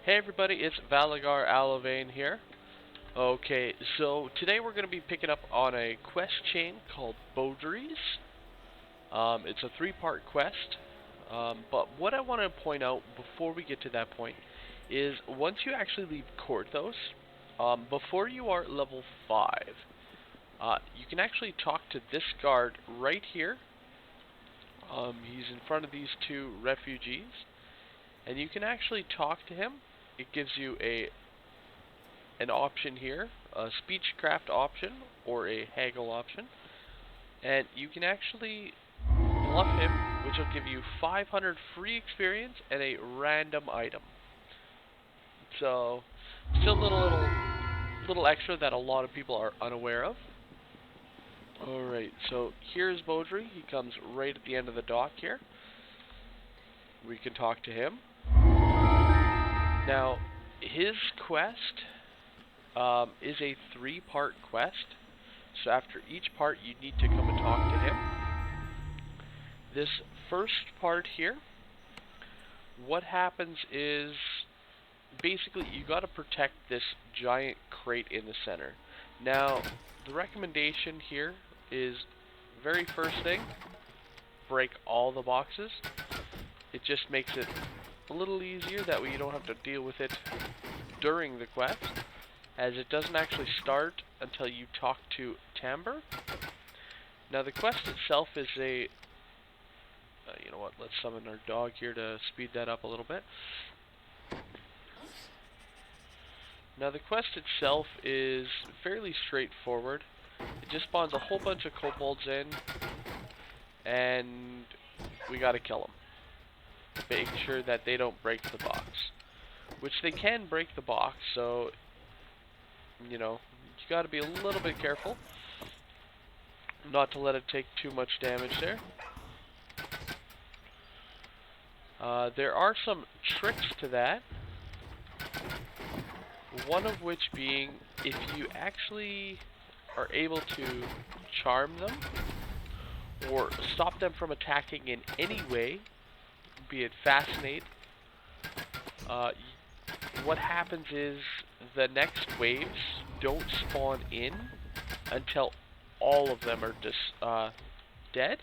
Hey everybody, it's Valagar Aloevain here. Okay, so today we're going to be picking up on a quest chain called Baudry's. It's a three-part quest, but what I want to point out before we get to that point is once you actually leave Korthos, before you are at level 5, you can actually talk to this guard right here. He's in front of these two refugees, and you can actually talk to him. It gives you an option here, a speechcraft option or a haggle option, and you can actually bluff him, which will give you 500 free experience and a random item. So, still a little extra that a lot of people are unaware of. Alright, so here's Baudry. He comes right at the end of the dock here. We can talk to him. Now, his quest is a three-part quest. So after each part, you need to come and talk to him. This first part here, what happens is basically you got to protect this giant crate in the center. Now, the recommendation here is very first thing, break all the boxes. It just makes it a little easier, that way you don't have to deal with it during the quest, as it doesn't actually start until you talk to Timbre. Now the quest itself is a you know what, let's summon our dog here to speed that up a little bit. Now the quest itself is fairly straightforward. It just spawns a whole bunch of kobolds in, and we gotta kill them. Make sure that they don't break the box, which they can break the box, so you know, you gotta be a little bit careful not to let it take too much damage there. There are some tricks to that, one of which being if you actually are able to charm them or stop them from attacking in any way, be it fascinate, what happens is the next waves don't spawn in until all of them are dead.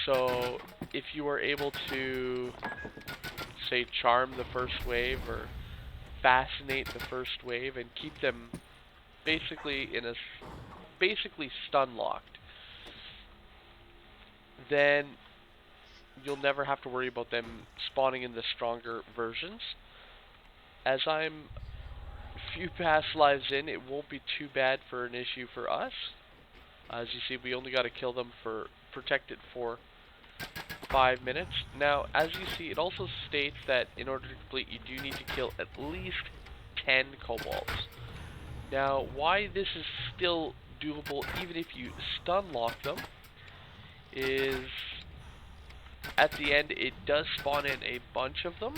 So if you are able to, say, charm the first wave or fascinate the first wave and keep them basically stun locked, then you'll never have to worry about them spawning in the stronger versions. As I'm a few past lives in, it won't be too bad for an issue for us. As you see, we only got to kill them for protected for 5 minutes. Now, as you see, it also states that in order to complete, you do need to kill at least 10 kobolds. Now, why this is still doable even if you stun lock them is at the end it does spawn in a bunch of them,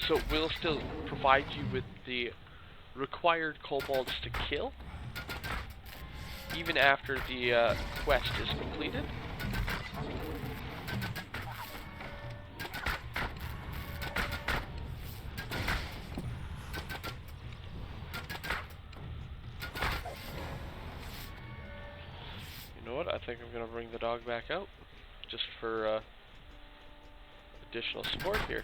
so it will still provide you with the required kobolds to kill even after the quest is completed. You know what, I think I'm going to bring the dog back out just for additional support here.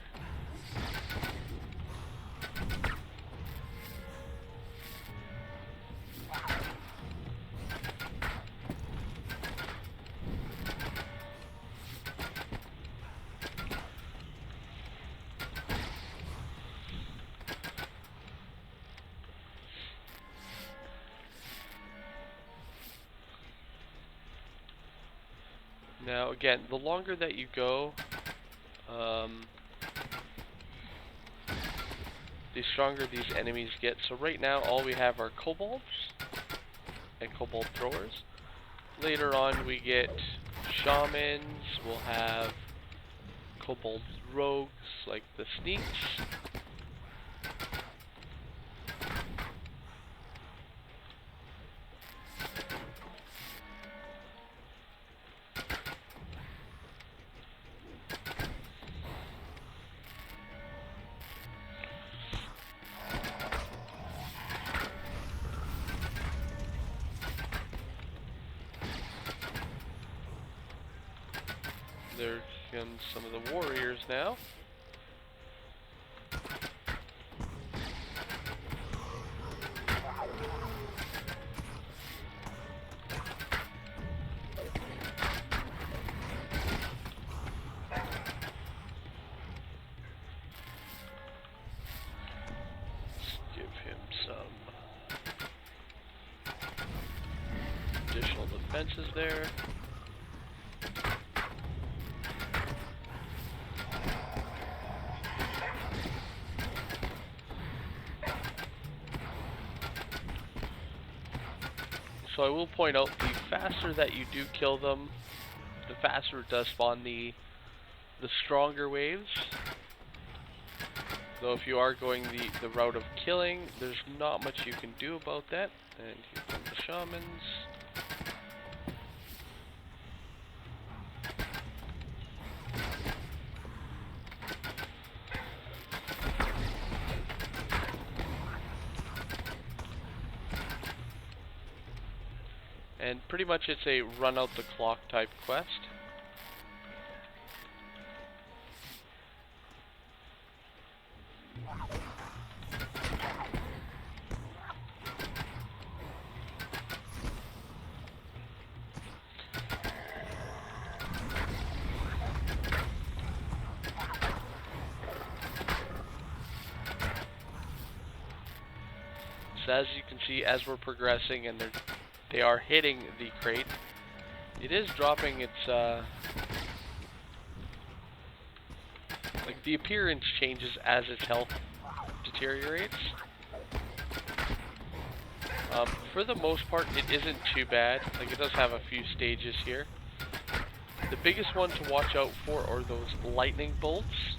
Now again, the longer that you go, the stronger these enemies get. So right now all we have are kobolds and kobold throwers. Later on we get shamans, we'll have kobold rogues like the sneaks. in some of the warriors now. Additional defenses there. So I will point out, the faster that you do kill them, the faster it does spawn the stronger waves. Though if you are going the route of killing, there's not much you can do about that. And here come the shamans. And pretty much it's a run out the clock type quest. So as you can see, as we're progressing and they are hitting the crate, it is dropping its like the appearance changes as its health deteriorates. For the most part, it isn't too bad. Like, it does have a few stages here. The biggest one to watch out for are those lightning bolts,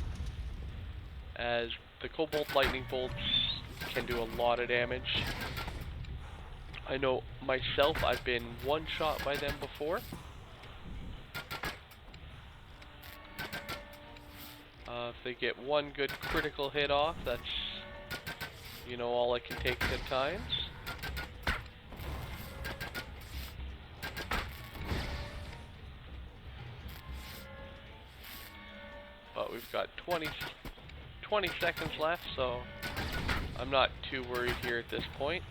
as the cobalt lightning bolts can do a lot of damage. I know myself, I've been one shot by them before. If they get one good critical hit off, that's, you know, all it can take at times. But we've got 20 seconds left, so I'm not too worried here at this point.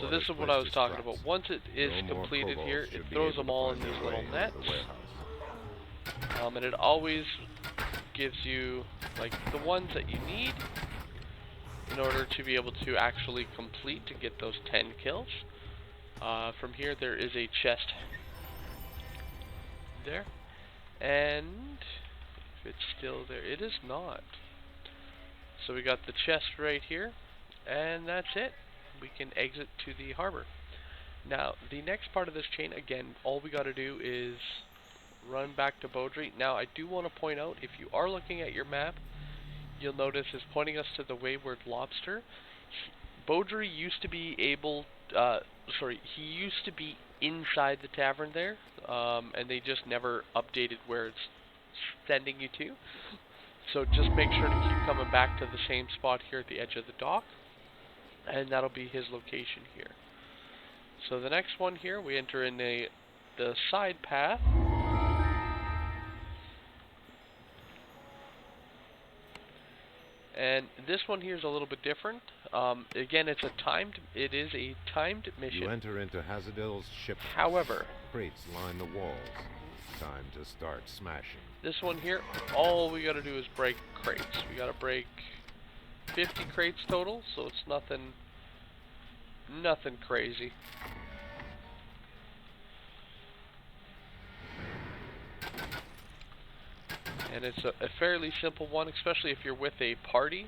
So this is what I was talking about. Once it is completed here, it throws them all in these little nets. And it always gives you, like, the ones that you need in order to be able to actually complete to get those 10 kills. From here, there is a chest there. And if it's still there, it is not. So we got the chest right here, and that's it. We can exit to the harbor. Now, the next part of this chain, again, all we got to do is run back to Baudry. Now, I do want to point out, if you are looking at your map, you'll notice it's pointing us to the Wayward Lobster. Baudry used to be able, he used to be inside the tavern there, and they just never updated where it's sending you to. So just make sure to keep coming back to the same spot here at the edge of the dock, and that'll be his location here. So the next one here, we enter in the side path. And this one here is a little bit different. Again, it is a timed mission. You enter into Hazadill's ship. However, crates line the walls. Time to start smashing. This one here, all we gotta do is break crates. We gotta break 50 crates total, so it's nothing crazy. And it's a fairly simple one, especially if you're with a party.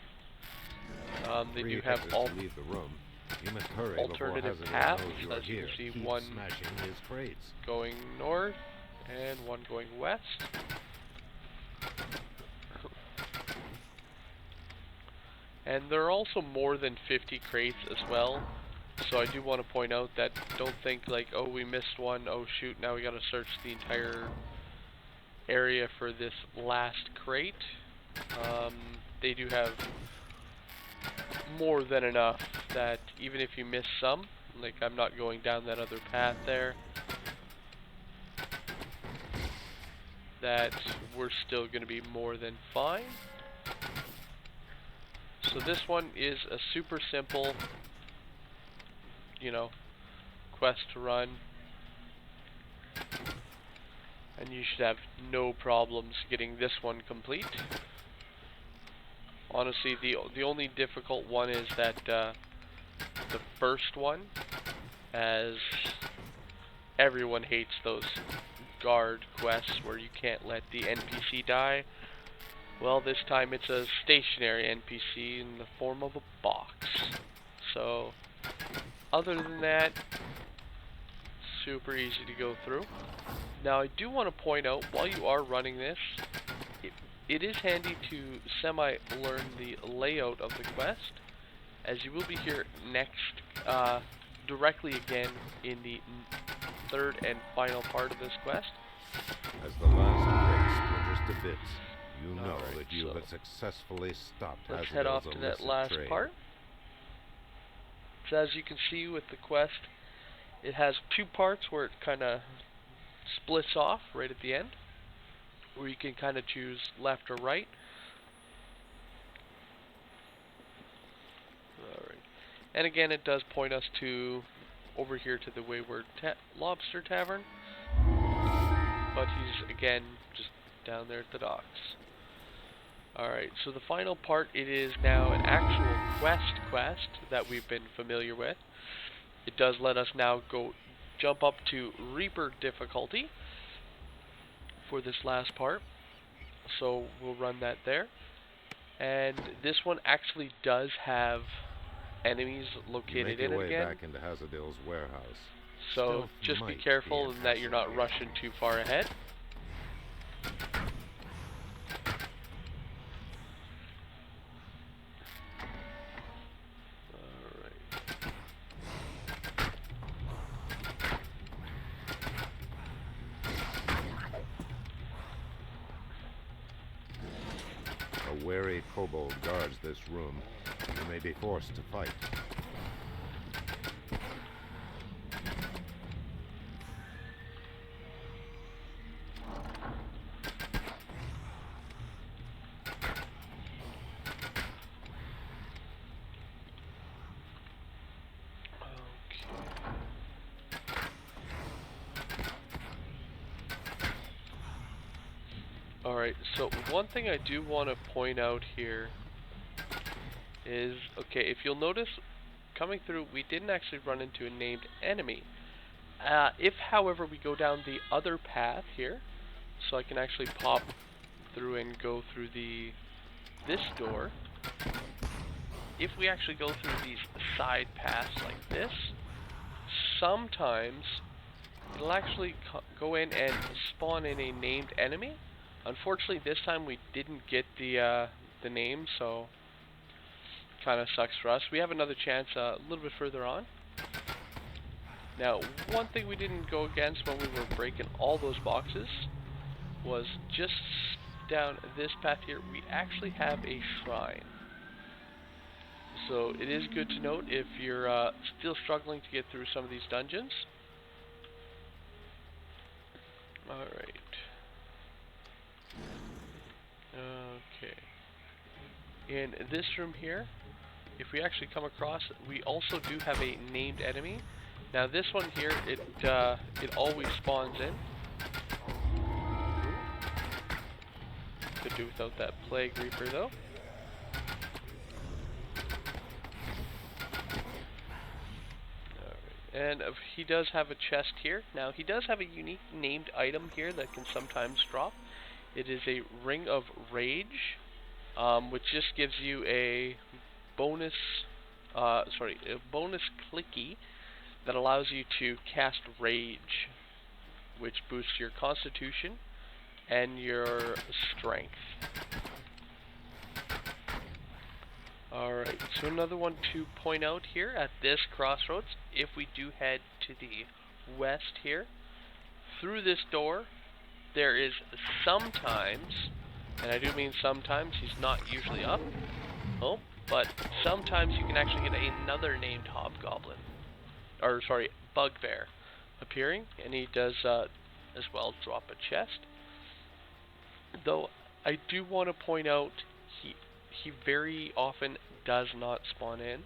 They do have all leave the room. You must hurry alternative paths, as you can see, one going north and one going west. And there are also more than 50 crates as well. So I do want to point out that don't think like, oh, we missed one, oh shoot, now we gotta search the entire area for this last crate. They do have more than enough that even if you miss some, like I'm not going down that other path there, that we're still going to be more than fine. So this one is a super simple, you know, quest to run, and you should have no problems getting this one complete. Honestly, the only difficult one is that the first one, as everyone hates those guard quests where you can't let the NPC die. Well, this time it's a stationary NPC in the form of a box. So, other than that, super easy to go through. Now, I do want to point out, while you are running this, it is handy to semi-learn the layout of the quest, as you will be here next, directly again in the third and final part of this quest. As the last crate splinters to bits, you know Alright, that you so have successfully stopped let's head off Hazadill's to that illicit last trade. part. So as you can see with the quest, it has two parts where it kind of splits off right at the end, where you can kind of choose left or right. Alright. And again, it does point us to over here to the Wayward Lobster Tavern, but he's again just down there at the docks. Alright, so the final part, it is now an actual quest that we've been familiar with. It does let us now go jump up to Reaper difficulty for this last part, so we'll run that there. And this one actually does have enemies located in it way again, back into Hazadill's warehouse. so Stealth just be might careful an in that you're not hassle rushing too far ahead. A wary kobold guards this room. You may be forced to fight. Alright, so one thing I do want to point out here is, okay, if you'll notice, coming through, we didn't actually run into a named enemy. If, however, we go down the other path here, so I can actually pop through and go through this door, if we actually go through these side paths like this, sometimes it'll actually go in and spawn in a named enemy. Unfortunately, this time we didn't get the name, so kind of sucks for us. We have another chance a little bit further on. Now, one thing we didn't go against when we were breaking all those boxes was just down this path here, we actually have a shrine. So it is good to note if you're still struggling to get through some of these dungeons. Alright. Okay. In this room here, if we actually come across, we also do have a named enemy. Now this one here, it always spawns in. Could do without that Plague Reaper though. And he does have a chest here. Now he does have a unique named item here that can sometimes drop. It is a Ring of Rage, which just gives you a bonus, a bonus clicky that allows you to cast Rage, which boosts your Constitution and your Strength. Alright, so another one to point out here at this crossroads, if we do head to the west here, through this door, there is sometimes, and I do mean sometimes, he's not usually up. Oh, but sometimes you can actually get another named hobgoblin, or sorry, bugbear, appearing, and he does as well drop a chest. Though I do want to point out he very often does not spawn in.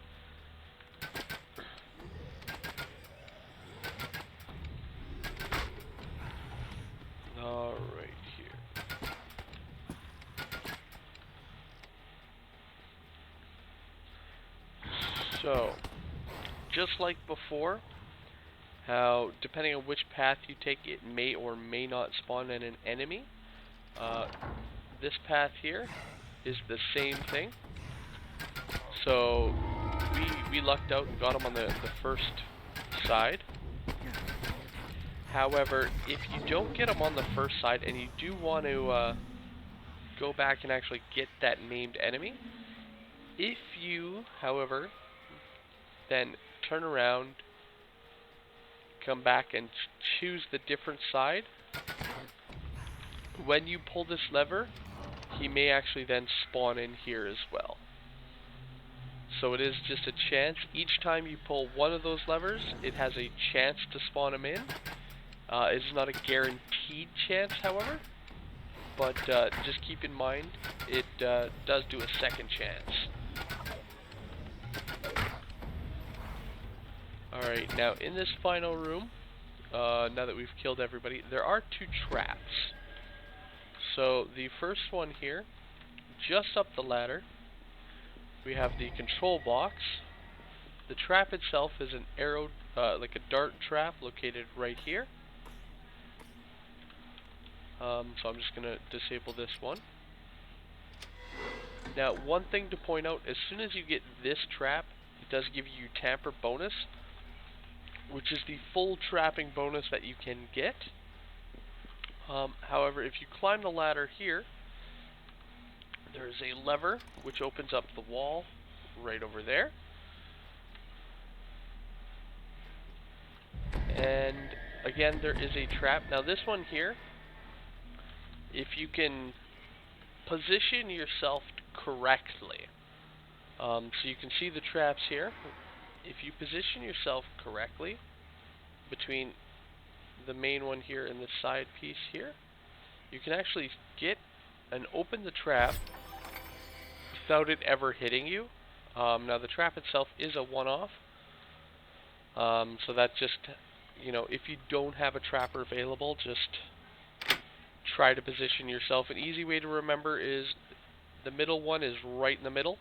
Alright, here. So, just like before, how depending on which path you take, it may or may not spawn in an enemy. This path here is the same thing. So, we lucked out and got him on the first side. However, if you don't get him on the first side and you do want to go back and actually get that named enemy, if you, however, then turn around, come back and choose the different side, when you pull this lever, he may actually then spawn in here as well. So it is just a chance. Each time you pull one of those levers, it has a chance to spawn him in. It's not a guaranteed chance, however, but just keep in mind, it does do a second chance. Alright, now in this final room, now that we've killed everybody, there are two traps. So the first one here, just up the ladder, we have the control box. The trap itself is an arrow, like a dart trap located right here. So I'm just going to disable this one. Now, one thing to point out, as soon as you get this trap, it does give you tamper bonus, which is the full trapping bonus that you can get. However, if you climb the ladder here, there is a lever which opens up the wall right over there. And again, there is a trap. Now this one here, if you can position yourself correctly, so you can see the traps here. If you position yourself correctly between the main one here and the side piece here, you can actually get and open the trap without it ever hitting you. Now the trap itself is a one-off, so that's just, you know, if you don't have a trapper available, just try to position yourself. An easy way to remember is the middle one is right in the middle.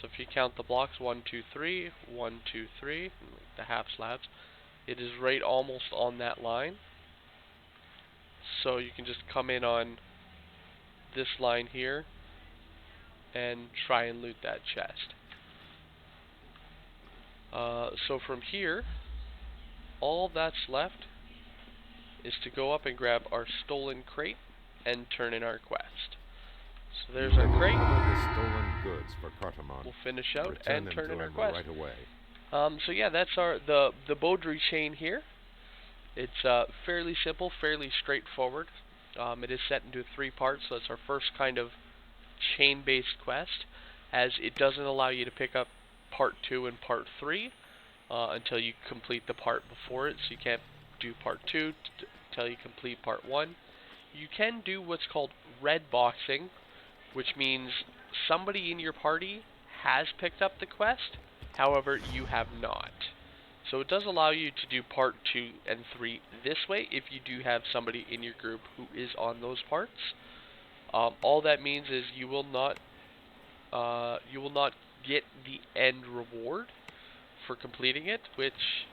So if you count the blocks, 1, 2, 3, 1, 2, 3, the half slabs, it is right almost on that line. So you can just come in on this line here and try and loot that chest. So from here, all that's left is to go up and grab our stolen crate and turn in our quest. So there's our crate. The stolen goods for Cartamon. We'll finish out Return and turn in our him quest. right away. So yeah, that's the Baudry chain here. It's fairly simple, fairly straightforward. It is set into 3 parts, so it's our first kind of chain-based quest, as it doesn't allow you to pick up part 2 and part 3 until you complete the part before it. So you can't do part 2 until you complete part 1. You can do what's called red boxing, which means somebody in your party has picked up the quest, however you have not. So it does allow you to do part 2 and 3 this way if you do have somebody in your group who is on those parts. All that means is you will not get the end reward for completing it, which,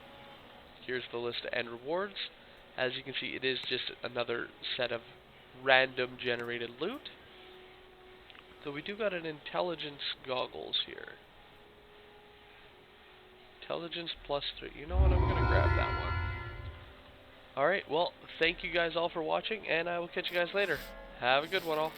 here's the list of end rewards. As you can see, it is just another set of random generated loot. So we do got an intelligence goggles here. Intelligence +3. You know what? I'm going to grab that one. Alright, well, thank you guys all for watching, and I will catch you guys later. Have a good one, all.